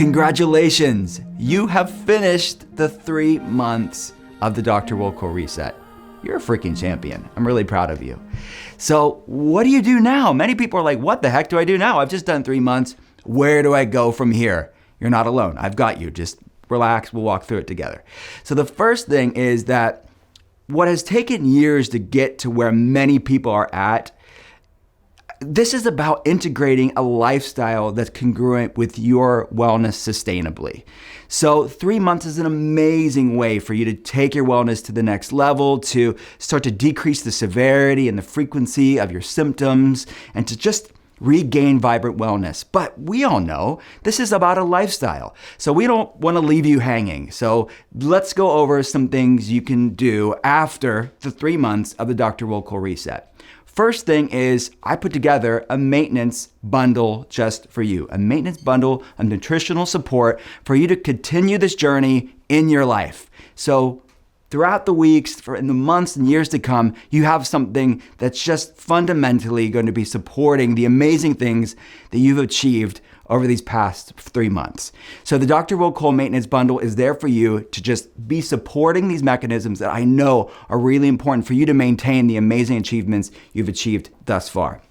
Congratulations! You have finished the 3 months of the Dr. Wilco Reset. You're a freaking champion. I'm really proud of you. So what do you do now? Many people are like, what the heck do I do now? I've just done 3 months. Where do I go from here? You're not alone. I've got you. Just relax. We'll walk through it together. So the first thing is that what has taken years to get to where many people are at, this is about integrating a lifestyle that's congruent with your wellness sustainably. So 3 months is an amazing way for you to take your wellness to the next level, to start to decrease the severity and the frequency of your symptoms, and to just regain vibrant wellness. But we all know this is about a lifestyle. So we don't want to leave you hanging. So let's go over some things you can do after the 3 months of the Dr. Wilco Reset. First thing is I put together a maintenance bundle just for you, a maintenance bundle of nutritional support for you to continue this journey in your life. So throughout the weeks, in the months and years to come, you have something that's just fundamentally going to be supporting the amazing things that you've achieved over these past 3 months. So the Dr. Wilco Maintenance Bundle is there for you to just be supporting these mechanisms that I know are really important for you to maintain the amazing achievements you've achieved thus far.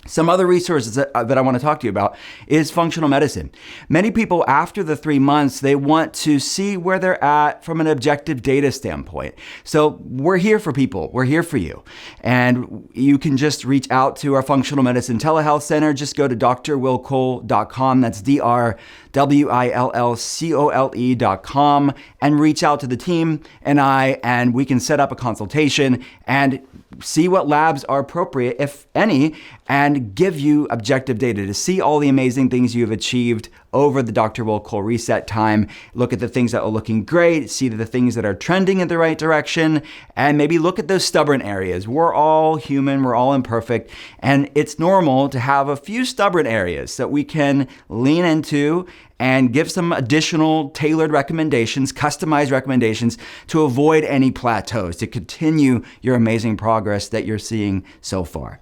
Some other resources that I want to talk to you about is functional medicine. Many people after the 3 months, they want to see where they're at from an objective data standpoint. So we're here for people. We're here for you. And you can just reach out to our Functional Medicine Telehealth Center. Just go to drwilcole.com. That's drwilcole.com and reach out to the team and we can set up a consultation and see what labs are appropriate, if any, and give you objective data to see all the amazing things you have achieved over the Dr. Wilco Reset time. Look at the things that are looking great, see the things that are trending in the right direction, and maybe look at those stubborn areas. We're all human, we're all imperfect, and it's normal to have a few stubborn areas that we can lean into and give some additional tailored recommendations, customized recommendations to avoid any plateaus, to continue your amazing progress that you're seeing so far.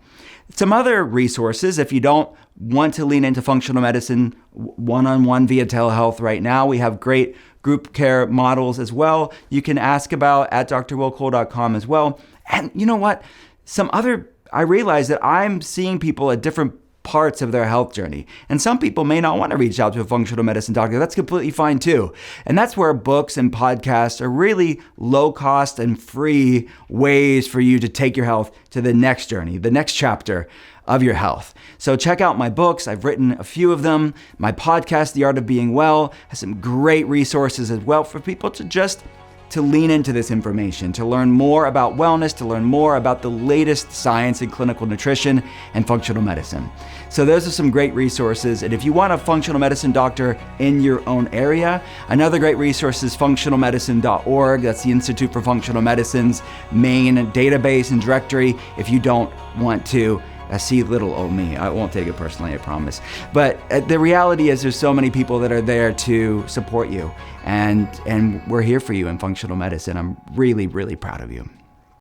Some other resources, if you don't want to lean into functional medicine one-on-one via telehealth right now, we have great group care models as well. You can ask about at drwilcole.com as well. And you know what? I realize that I'm seeing people at different parts of their health journey. And some people may not want to reach out to a functional medicine doctor. That's completely fine too. And that's where books and podcasts are really low cost and free ways for you to take your health to the next journey, the next chapter of your health. So check out my books. I've written a few of them. My podcast, The Art of Being Well, has some great resources as well for people to lean into this information, to learn more about wellness, to learn more about the latest science in clinical nutrition and functional medicine. So those are some great resources. And if you want a functional medicine doctor in your own area, another great resource is functionalmedicine.org. That's the Institute for Functional Medicine's main database and directory. If you don't want to see little old me. I won't take it personally, I promise. But the reality is there's so many people that are there to support you. And we're here for you in functional medicine. I'm really, really proud of you.